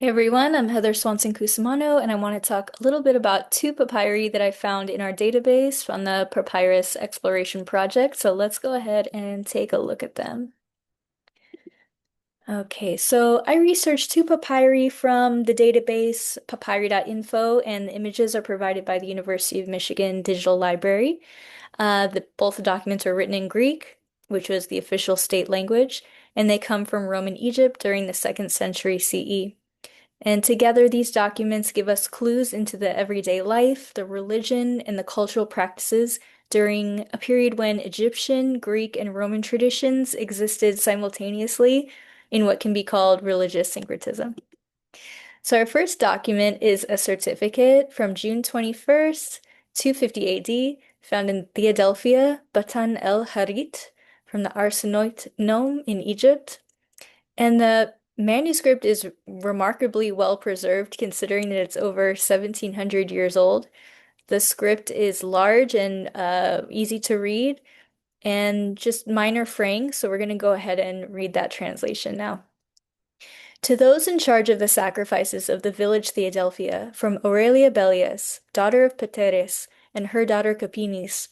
Hey everyone, I'm Heather Swanson-Cusimano, and I want to talk a little bit about two papyri that I found in our database from the Papyrus Exploration Project. So let's go ahead and take a look at them. Okay, so I researched two papyri from the database Papyri.Info, and the images are provided by the University of Michigan Digital Library. Both the documents are written in Greek, which was the official state language, and they come from Roman Egypt during the 2nd century CE. And together, these documents give us clues into the everyday life, the religion, and the cultural practices during a period when Egyptian, Greek, and Roman traditions existed simultaneously in what can be called religious syncretism. So, our first document is a certificate from June 21st, 250 AD, found in Theodelphia, Batan el Harit, from the Arsinoe Nome in Egypt. And the manuscript is remarkably well preserved considering that it's over 1700 years old. The script is large and easy to read and just minor fraying, so we're going to go ahead and read that translation now. To those in charge of the sacrifices of the village Theodelphia, from Aurelia Bellius, daughter of Pateres, and her daughter Capinis,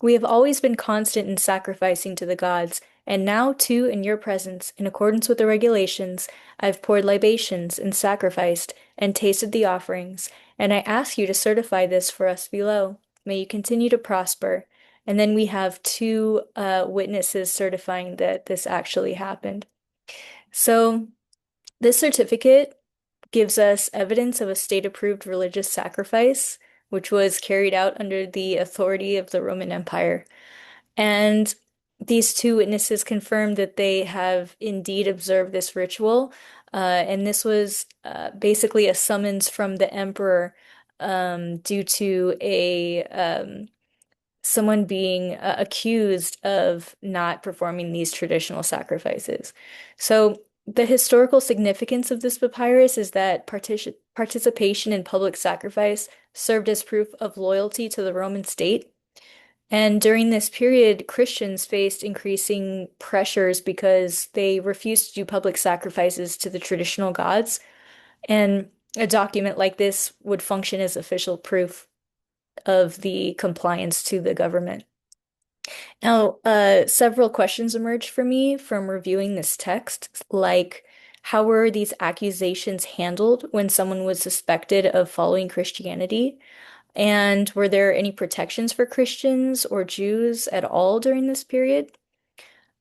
we have always been constant in sacrificing to the gods, and now, too, in your presence, in accordance with the regulations, I have poured libations and sacrificed and tasted the offerings, and I ask you to certify this for us below. May you continue to prosper. And then we have two witnesses certifying that this actually happened. So, this certificate gives us evidence of a state-approved religious sacrifice, which was carried out under the authority of the Roman Empire. And these two witnesses confirmed that they have indeed observed this ritual. And this was basically a summons from the emperor due to a someone being accused of not performing these traditional sacrifices. So the historical significance of this papyrus is that participation in public sacrifice served as proof of loyalty to the Roman state. And during this period, Christians faced increasing pressures because they refused to do public sacrifices to the traditional gods. And a document like this would function as official proof of the compliance to the government. Now, several questions emerged for me from reviewing this text, like how were these accusations handled when someone was suspected of following Christianity? And were there any protections for Christians or Jews at all during this period?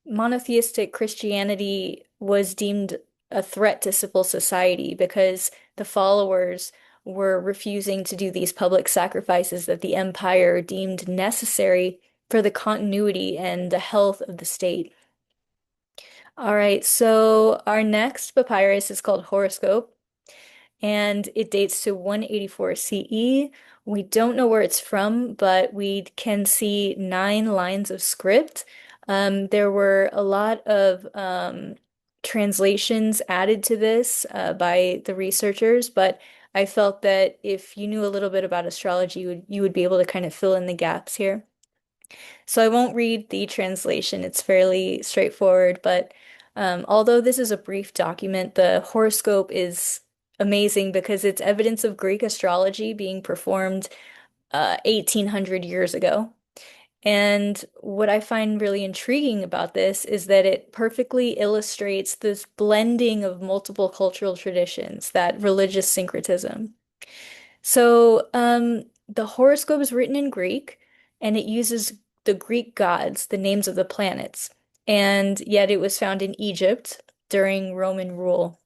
Monotheistic Christianity was deemed a threat to civil society because the followers were refusing to do these public sacrifices that the empire deemed necessary for the continuity and the health of the state. All right, so our next papyrus is called Horoscope, and it dates to 184 CE. We don't know where it's from, but we can see 9 lines of script. There were a lot of translations added to this by the researchers, but I felt that if you knew a little bit about astrology, you would be able to kind of fill in the gaps here. So I won't read the translation. It's fairly straightforward, but although this is a brief document, the horoscope is amazing because it's evidence of Greek astrology being performed 1800 years ago. And what I find really intriguing about this is that it perfectly illustrates this blending of multiple cultural traditions, that religious syncretism. So, the horoscope is written in Greek, and it uses the Greek gods, the names of the planets, and yet it was found in Egypt during Roman rule.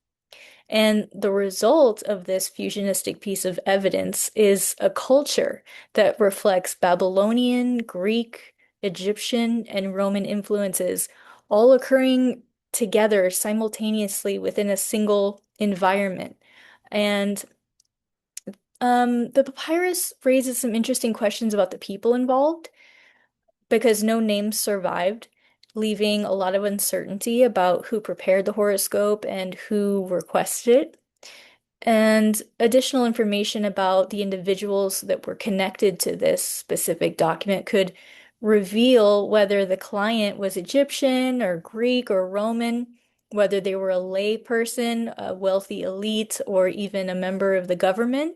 And the result of this fusionistic piece of evidence is a culture that reflects Babylonian, Greek, Egyptian, and Roman influences, all occurring together simultaneously within a single environment. And the papyrus raises some interesting questions about the people involved because no names survived, leaving a lot of uncertainty about who prepared the horoscope and who requested it. And additional information about the individuals that were connected to this specific document could reveal whether the client was Egyptian or Greek or Roman. whether they were a lay person, a wealthy elite, or even a member of the government.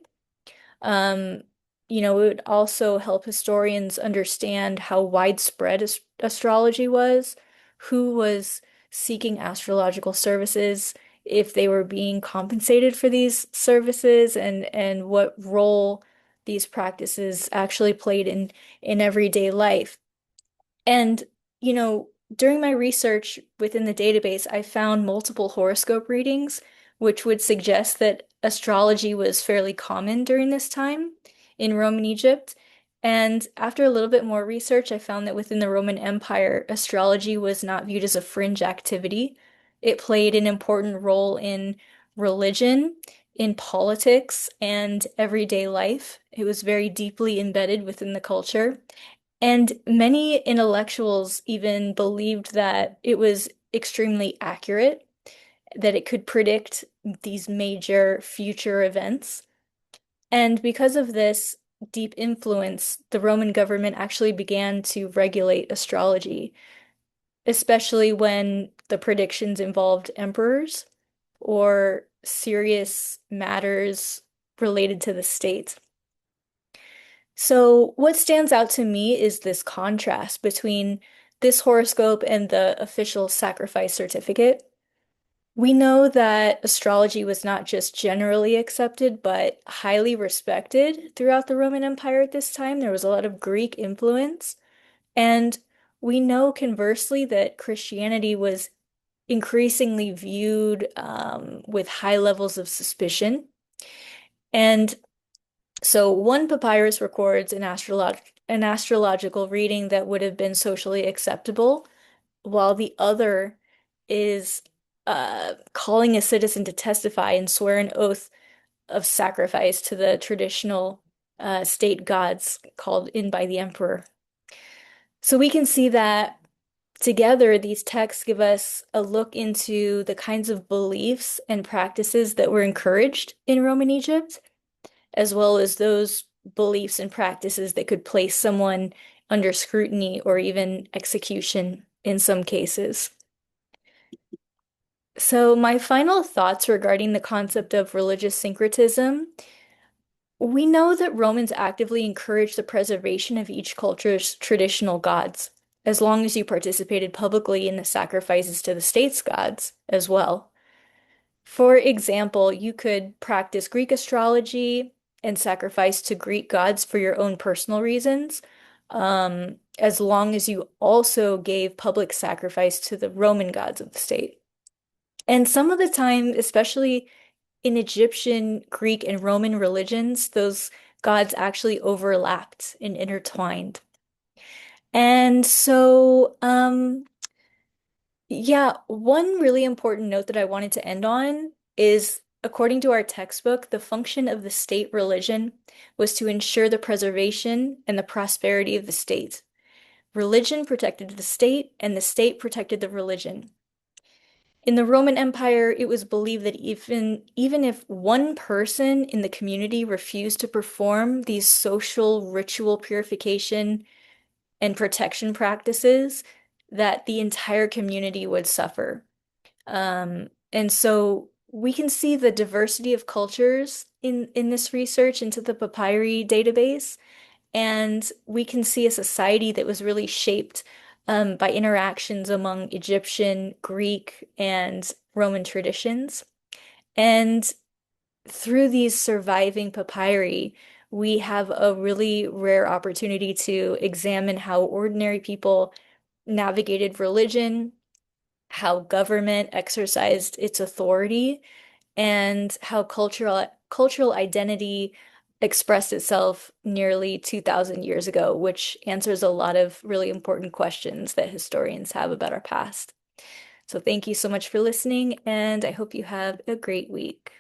Um, it would also help historians understand how widespread astrology was, who was seeking astrological services, if they were being compensated for these services, and what role these practices actually played in everyday life. And, during my research within the database, I found multiple horoscope readings, which would suggest that astrology was fairly common during this time in Roman Egypt. And after a little bit more research, I found that within the Roman Empire, astrology was not viewed as a fringe activity. It played an important role in religion, in politics, and everyday life. It was very deeply embedded within the culture. And many intellectuals even believed that it was extremely accurate, that it could predict these major future events. And because of this deep influence, the Roman government actually began to regulate astrology, especially when the predictions involved emperors or serious matters related to the state. So, what stands out to me is this contrast between this horoscope and the official sacrifice certificate. We know that astrology was not just generally accepted, but highly respected throughout the Roman Empire at this time. There was a lot of Greek influence. And we know conversely that Christianity was increasingly viewed with high levels of suspicion. And so one papyrus records an astrological reading that would have been socially acceptable, while the other is calling a citizen to testify and swear an oath of sacrifice to the traditional state gods called in by the emperor. So we can see that together, these texts give us a look into the kinds of beliefs and practices that were encouraged in Roman Egypt, as well as those beliefs and practices that could place someone under scrutiny or even execution in some cases. So, my final thoughts regarding the concept of religious syncretism. We know that Romans actively encouraged the preservation of each culture's traditional gods, as long as you participated publicly in the sacrifices to the state's gods as well. For example, you could practice Greek astrology and sacrifice to Greek gods for your own personal reasons, as long as you also gave public sacrifice to the Roman gods of the state. And some of the time, especially in Egyptian, Greek, and Roman religions, those gods actually overlapped and intertwined. And so, yeah, one really important note that I wanted to end on is according to our textbook, the function of the state religion was to ensure the preservation and the prosperity of the state. Religion protected the state, and the state protected the religion. In the Roman Empire, it was believed that even if one person in the community refused to perform these social ritual purification and protection practices, that the entire community would suffer. And so we can see the diversity of cultures in this research into the papyri database, and we can see a society that was really shaped by interactions among Egyptian, Greek, and Roman traditions. And through these surviving papyri, we have a really rare opportunity to examine how ordinary people navigated religion, how government exercised its authority, and how cultural identity expressed itself nearly 2,000 years ago, which answers a lot of really important questions that historians have about our past. So thank you so much for listening, and I hope you have a great week.